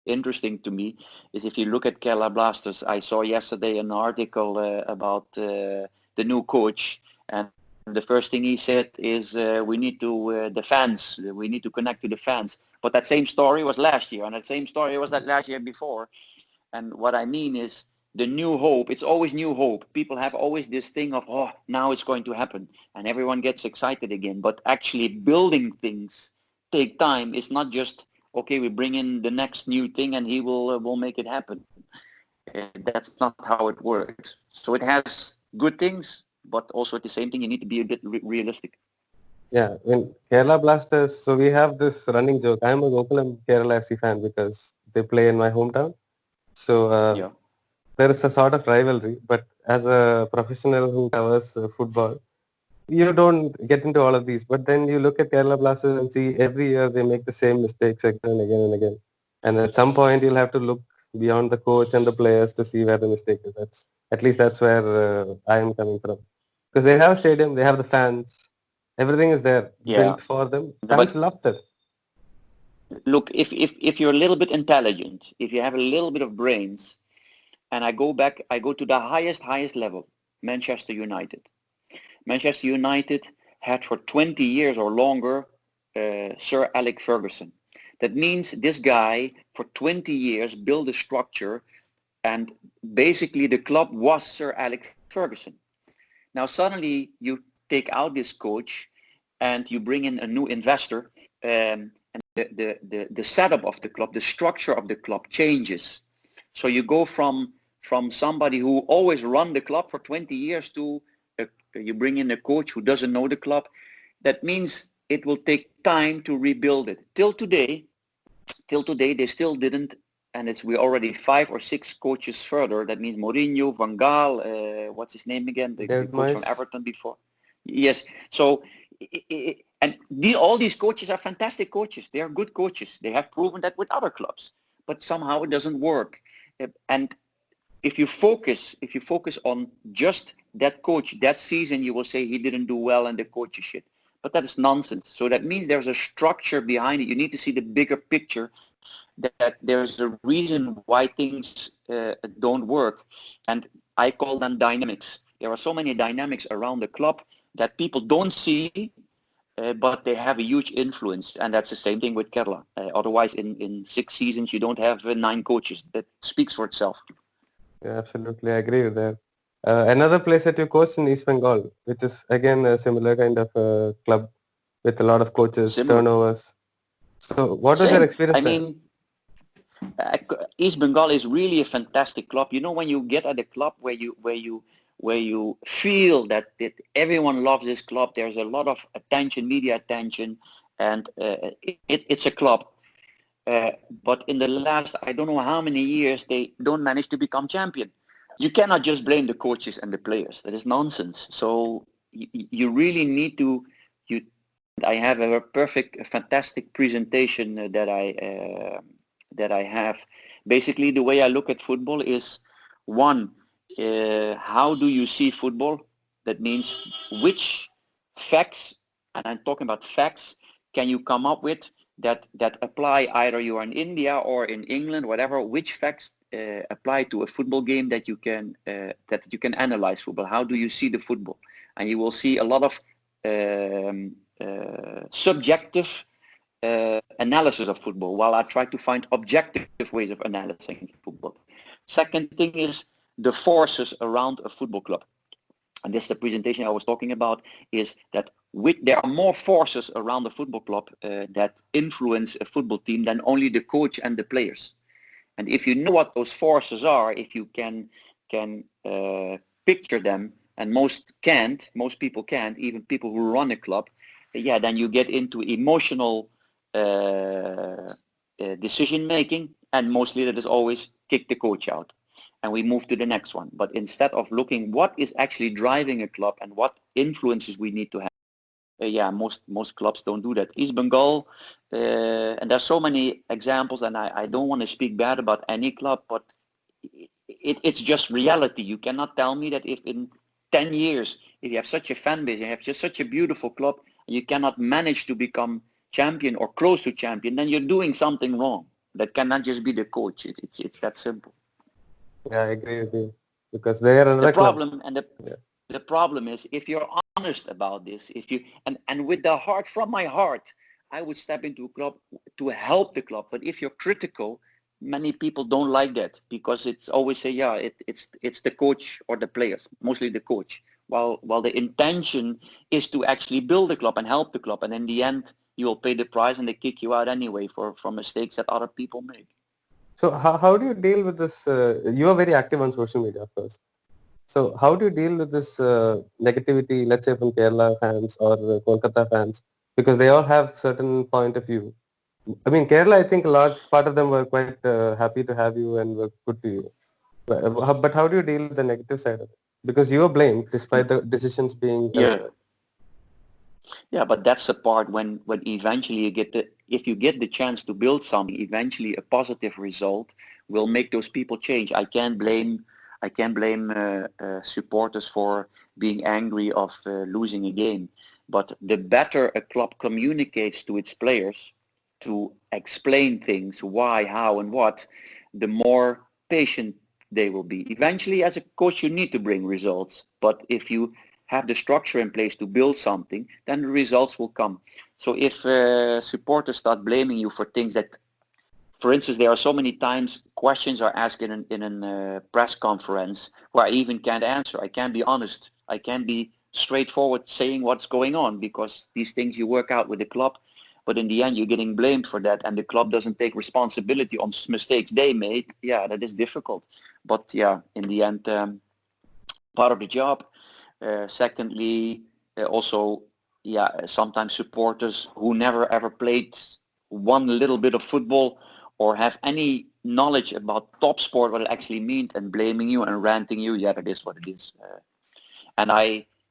interesting to me is if you look at Kerala Blasters. I saw yesterday an article about the new coach, and the first thing he said is we need to the fans. We need to connect to the fans. But that same story was last year, and that same story was that last year before. And what I mean is the new hope. It's always new hope. People have always this thing of, oh, now it's going to happen, and everyone gets excited again. But actually building things take time. It's not just, okay, we bring in the next new thing and he will make it happen. That's not how it works. So it has good things, but also at the same thing, you need to be a bit realistic. Yeah, in Kerala Blasters, so we have this running joke. I'm a Gokulam Kerala FC fan because they play in my hometown. So Yeah. there is a sort of rivalry, but as a professional who covers football, you don't get into all of these. But then you look at Kerala Blasters and see every year they make the same mistakes again and again and again. And at some point you'll have to look beyond the coach and the players to see where the mistake is. At least that's where I am coming from. Because they have a stadium, they have the fans, everything is there Yeah. built for them. Fans But love it. look, if you're a little bit intelligent, if you have a little bit of brains, and I go to the highest level, Manchester United. Manchester United had for 20 years or longer Sir Alex Ferguson. That means this guy for 20 years built a structure, and basically the club was Sir Alex Ferguson. Now suddenly you take out this coach and you bring in a new investor, and the setup of the club, the structure of the club changes. So you go from somebody who always run the club for 20 years to you bring in a coach who doesn't know the club. That means it will take time to rebuild it. Till today they still didn't, and we're already 5 or 6 coaches further. That means Mourinho, Van Gaal, what's his name again, the David coach from Moyes. Everton before. Yes. So and all these coaches are fantastic coaches. They are good coaches. They have proven that with other clubs, but somehow it doesn't work. And if you focus on just that coach that season, you will say he didn't do well and the coach is shit. But that is nonsense. So that means there's a structure behind it. You need to see the bigger picture, that there's a reason why things don't work. And I call them dynamics. There are so many dynamics around the club that people don't see, but they have a huge influence. And that's the same thing with Kerala. Otherwise, in 6 seasons, you don't have 9 coaches. That speaks for itself. Yeah, absolutely, I agree with that. Another place that you coached in East Bengal, which is again a similar kind of club with a lot of coaches, Similar. turnovers. So what was your Same. experience I there? mean, East Bengal is really a fantastic club. You know, when you get at a club where you feel that everyone loves this club, there's a lot of attention, media attention, and it's a club. But in the last, I don't know how many years, they don't manage to become champion. You cannot just blame the coaches and the players. That is nonsense. So you really need to. You, I have a perfect, fantastic presentation that I have. Basically, the way I look at football is, one, how do you see football? That means which facts, and I'm talking about facts, can you come up with that apply, either you are in India or in England, whatever, which facts apply to a football game that you can analyze football. How do you see the football? And you will see a lot of subjective analysis of football, while I try to find objective ways of analyzing football. Second thing is the forces around a football club. And this is the presentation I was talking about, is that there are more forces around the football club that influence a football team than only the coach and the players. And if you know what those forces are, if you can picture them, and most people can't, even people who run a club, then you get into emotional decision making, and mostly that is always kick the coach out and we move to the next one. But instead of looking what is actually driving a club and what influences we need to have, most clubs don't do that. East Bengal, and there's so many examples, and I don't want to speak bad about any club, but it's just reality. You cannot tell me that if in 10 years, if you have such a fan base, you have just such a beautiful club, you cannot manage to become champion or close to champion, then you're doing something wrong. That cannot just be the coach. It's that simple. Yeah, I agree with you. Because they are The another club. problem and Yeah. the problem is if you're honest about this, if you and with the heart from my heart, I would step into a club to help the club. But if you're critical, many people don't like that because it's always say, yeah, it's the coach or the players, mostly the coach. While the intention is to actually build the club and help the club, and in the end you will pay the price and they kick you out anyway for mistakes that other people make. So how do you deal with this? You are very active on social media, of course. So how do you deal with this negativity, let's say from Kerala fans or Kolkata fans, because they all have certain point of view. I mean, Kerala, I think a large part of them were quite happy to have you and were good to you. But how do you deal with the negative side of it? Because you are blamed despite the decisions being Yeah. considered. Yeah, but that's the part when eventually you get the if you get the chance to build something, eventually a positive result will make those people change. I can't blame supporters for being angry of losing a game, but the better a club communicates to its players to explain things, why, how, and what, the more patient they will be. Eventually, as a coach, you need to bring results, but if you have the structure in place to build something, then the results will come. So if supporters start blaming you for things that, for instance, there are so many times questions are asked in a press conference where I even can't answer. I can't be honest. I can't be straightforward saying what's going on because these things you work out with the club, but in the end you're getting blamed for that and the club doesn't take responsibility on mistakes they made. Yeah, that is difficult. But yeah, in the end, part of the job. Secondly, also, yeah, sometimes supporters who never ever played one little bit of football or have any knowledge about top sport, what it actually means, and blaming you and ranting you. Yeah, that is what it is. And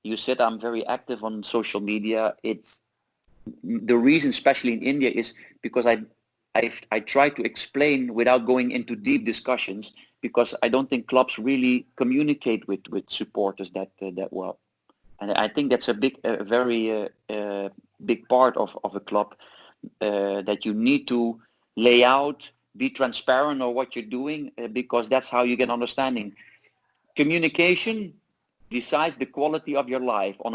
you said I'm very active on social media. It's the reason, especially in India, is because I try to explain without going into deep discussions because I don't think clubs really communicate with supporters that well. And I think that's a very big part of a club that you need to lay out, be transparent on what you're doing because that's how you get understanding. Communication decides the quality of your life. On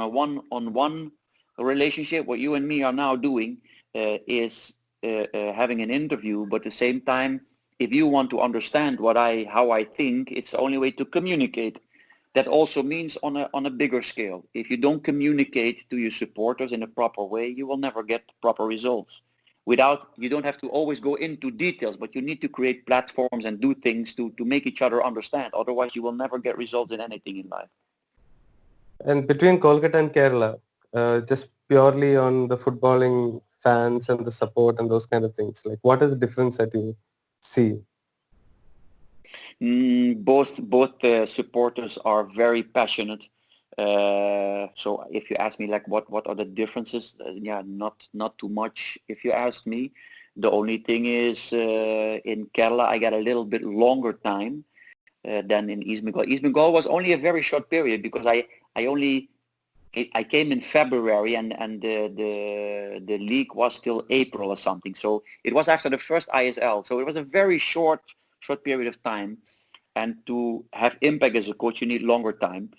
one relationship, what you and me are now doing is having an interview, but at the same time, if you want to understand how I think, it's the only way to communicate. That also means on a bigger scale. If you don't communicate to your supporters in a proper way, you will never get proper results. You don't have to always go into details, but you need to create platforms and do things to make each other understand. Otherwise, you will never get results in anything in life. And between Kolkata and Kerala, just purely on the footballing fans and the support and those kind of things, like what is the difference that you see? Both supporters are very passionate. So if you ask me like what are the differences, yeah, not too much. If you ask me, the only thing is in Kerala I got a little bit longer time than in East Bengal. East Bengal was only a very short period because I came in February and the league was till April or something. So it was after the first ISL. So it was a very short period of time. And to have impact as a coach, you need longer time.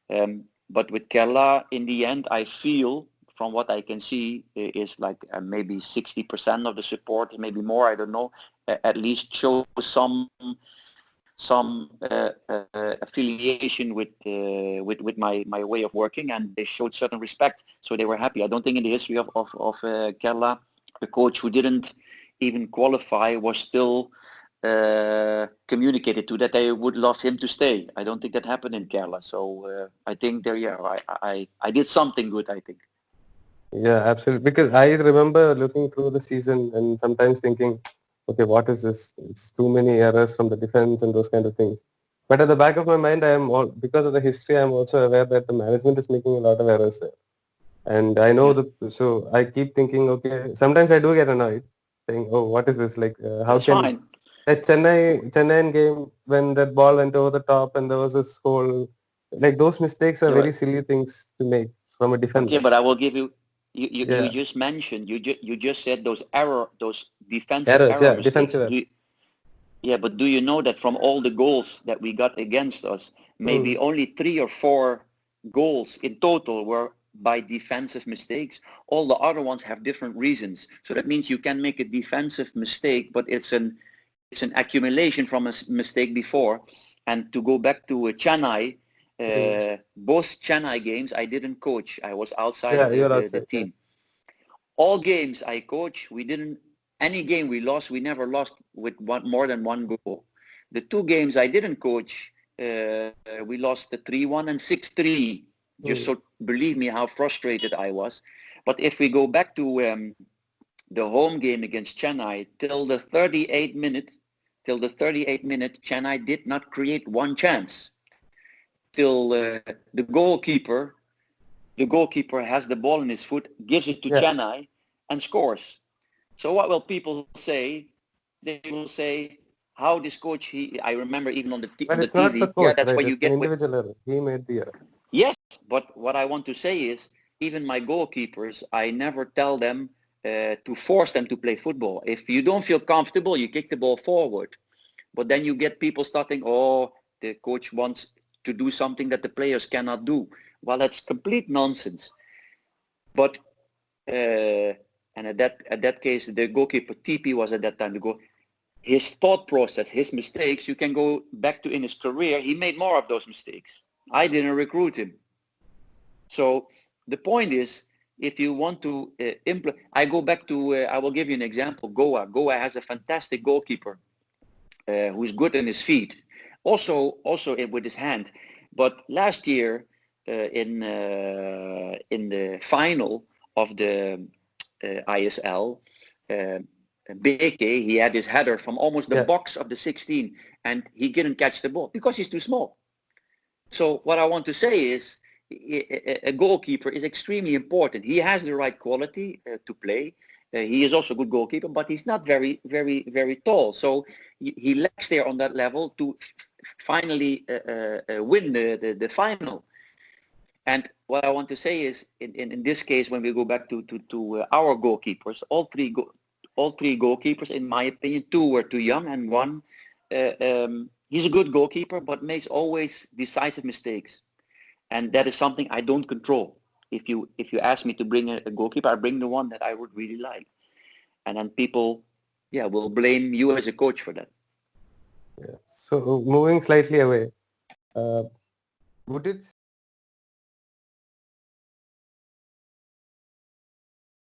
But with Kerala, in the end, I feel from what I can see is like maybe 60% of the supporters, maybe more, I don't know, at least show some affiliation with my way of working, and they showed certain respect, so they were happy. I don't think in the history of Kerala, a coach who didn't even qualify was still communicated to that they would love him to stay. I don't think that happened in Kerala, so I think there, yeah, I did something good, I think. Yeah, absolutely. Because I remember looking through the season and sometimes thinking, okay, what is this? It's too many errors from the defense and those kind of things. But at the back of my mind, because of the history, I'm also aware that the management is making a lot of errors there. And I know Yeah, so I keep thinking, okay, sometimes I do get annoyed saying, oh, what is this? Like, how that's can fine. a Chennai game when that ball went over the top and there was this whole, like those mistakes are Yeah, very silly things to make from a okay, defender. but I will give you. You just mentioned, you just said those defensive Errors, error yeah, mistakes. defensive errors. Yeah, but do you know that from all the goals that we got against us, maybe only 3 or 4 goals in total were by defensive mistakes? All the other ones have different reasons. So that means you can make a defensive mistake, but it's an accumulation from a mistake before. And to go back to Chennai, both Chennai games I didn't coach. I was outside Yeah, of you're the outside. team. All games I coach, we didn't, any game we lost, we never lost with more than 1 goal. The 2 games I didn't coach, we lost the 3-1 and 6-3. Just so believe me how frustrated I was. But if we go back to the home game against Chennai, till the 38th minute, Chennai did not create one chance. Till the goalkeeper has the ball in his foot, gives it to Chennai, and scores. So what will people say? They will say, how this coach, I remember even on the But it's not the TV, yeah, coach, that's right? what you It's an get with, individual error. He made the error. yes, but what I want to say is, even my goalkeepers, I never tell them to force them to play football. If you don't feel comfortable, you kick the ball forward. But then you get people starting, oh, the coach wants to do something that the players cannot do. Well, that's complete nonsense. But and at that case, the goalkeeper TP was at that time the goal. His thought process, his mistakes, you can go back to in his career. He made more of those mistakes. I didn't recruit him. So the point is, if you want to implement, I go back to, I will give you an example. Goa has a fantastic goalkeeper who's good in his feet, also with his hand. But last year in the final of the ISL, Beke, he had his header from almost the box of the 16, and he didn't catch the ball because he's too small. So what I want to say is, a goalkeeper is extremely important. He has the right quality to play. He is also a good goalkeeper, but he's not very, very, very tall. So he lacks there on that level to finally win the final. And what I want to say is, in this case, when we go back to our goalkeepers, all three goalkeepers, in my opinion, 2 were too young, and 1, he's a good goalkeeper, but makes always decisive mistakes. And that is something I don't control. If you ask me to bring a goalkeeper, I bring the one that I would really like. And then people, will blame you as a coach for that. Yeah. So moving slightly away, would it